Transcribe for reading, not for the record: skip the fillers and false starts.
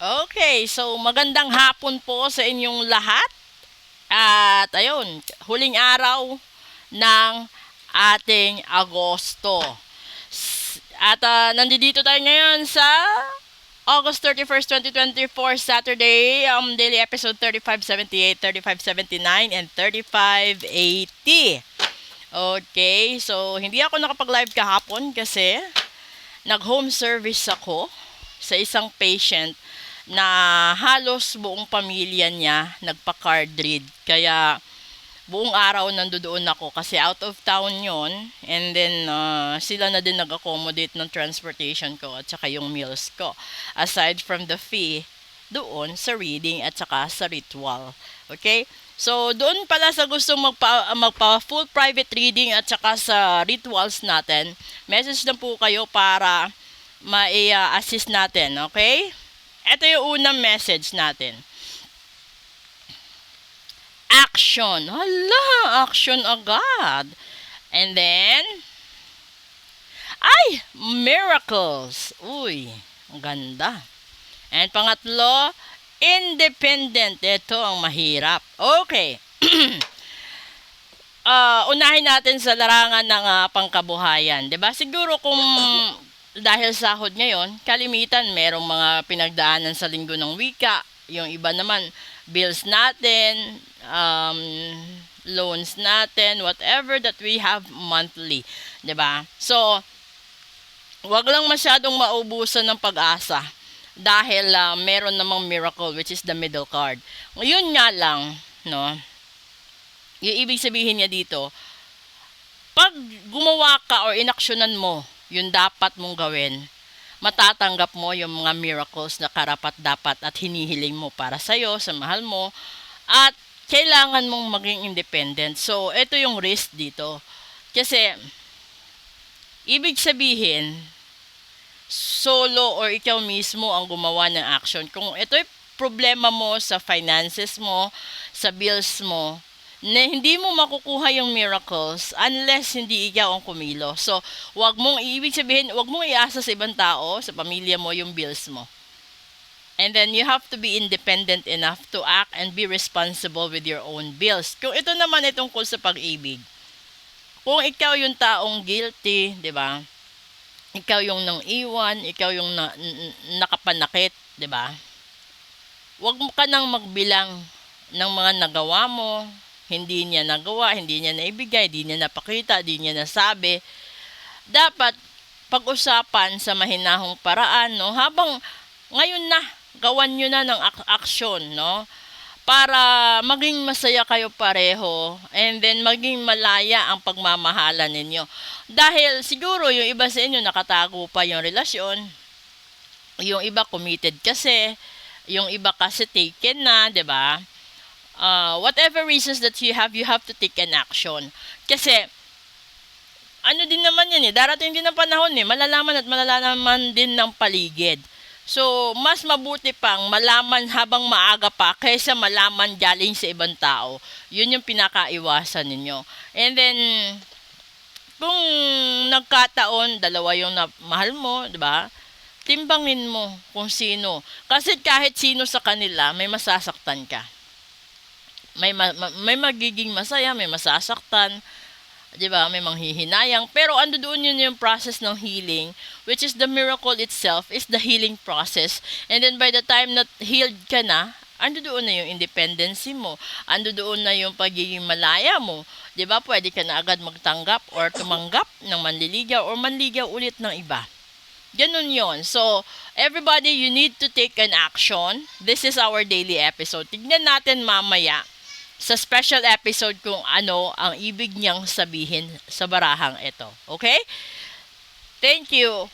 Okay, so magandang hapon po sa inyong lahat. At ayun, huling araw ng ating Agosto. Nandito tayo ngayon sa August 31st, 2024, Saturday, daily episode 3578, 3579, and 3580. Okay, so hindi ako nakapag-live kahapon kasi nag-home service ako sa isang patient na halos buong pamilya niya nagpa-card read. Kaya buong araw nandoon ako kasi out of town yon, and then sila na din nag-accommodate ng transportation ko at saka yung meals ko. Aside from the fee doon sa reading at saka sa ritual. Okay? So, doon pala sa gusto magpa full private reading at saka sa rituals natin, message na po kayo para ma-assist natin. Okay? Ito yung unang message natin. Action. Hala, action agad. And then, miracles. Uy, ang ganda. And pangatlo, independent. Ito ang mahirap. Okay. Unahin natin sa larangan ng pangkabuhayan. 'Di ba? Siguro kung dahil sahod ngayon, kalimitan merong mga pinagdaanan sa linggo ng wika. Yung iba naman, bills natin, loans natin, whatever that we have monthly. 'Di ba? So, wag lang masyadong maubusan ng pag-asa dahil meron namang miracle, which is the middle card. Ngayon nga lang, no, yung ibig sabihin niya dito, pag gumawa ka or inaksyonan mo yung dapat mong gawin, matatanggap mo yung mga miracles na karapat-dapat at hinihiling mo para sa'yo, sa mahal mo, at kailangan mong maging independent. So, ito yung risk dito. Kasi, ibig sabihin, solo or ikaw mismo ang gumawa ng action. Kung ito'y problema mo sa finances mo, sa bills mo, na hindi mo makukuha yung miracles unless hindi ikaw ang kumilo. So, ibig sabihin, wag mong iasa sa ibang tao, sa pamilya mo, yung bills mo. And then, you have to be independent enough to act and be responsible with your own bills. Kung ito naman ay tungkol sa pag-ibig, kung ikaw yung taong guilty, di ba? Ikaw yung nang iwan, ikaw yung nakapanakit, di ba? Wag mo ka nang magbilang ng mga nagawa mo, hindi niya nagawa, hindi niya naibigay, hindi niya napakita, hindi niya nasabi. Dapat pag-usapan sa mahinahong paraan, no? Habang ngayon na, gawan nyo na ng aksyon, no? Para maging masaya kayo pareho and then maging malaya ang pagmamahalan ninyo. Dahil siguro yung iba sa inyo nakatago pa yung relasyon, yung iba committed kasi, yung iba kasi taken na, 'di ba? Whatever reasons that you have to take an action. Kasi, ano din naman yan darating din ang panahon malalaman din ng paligid. So, mas mabuti pang malaman habang maaga pa kaysa malaman galing sa ibang tao. Yun yung pinakaiwasan ninyo. And then, kung nagkataon, dalawa yung mahal mo, di ba? Timbangin mo kung sino. Kasi kahit sino sa kanila, may masasaktan ka. May magiging masaya, may masasaktan, 'di ba? May manghihinayang, pero ando doon yun yung process ng healing, which is the miracle itself is the healing process. And then by the time that healed ka na, ando doon na yung independency mo, ando doon na yung pagiging malaya mo, 'di ba? Pwede ka na agad magtanggap or tumanggap ng manliligaw or manligaw ulit ng iba. Ganun yon. So, everybody, you need to take an action. This is our daily episode. Tignan natin mamaya sa special episode kung ano ang ibig niyang sabihin sa barahang ito. Okay? Thank you.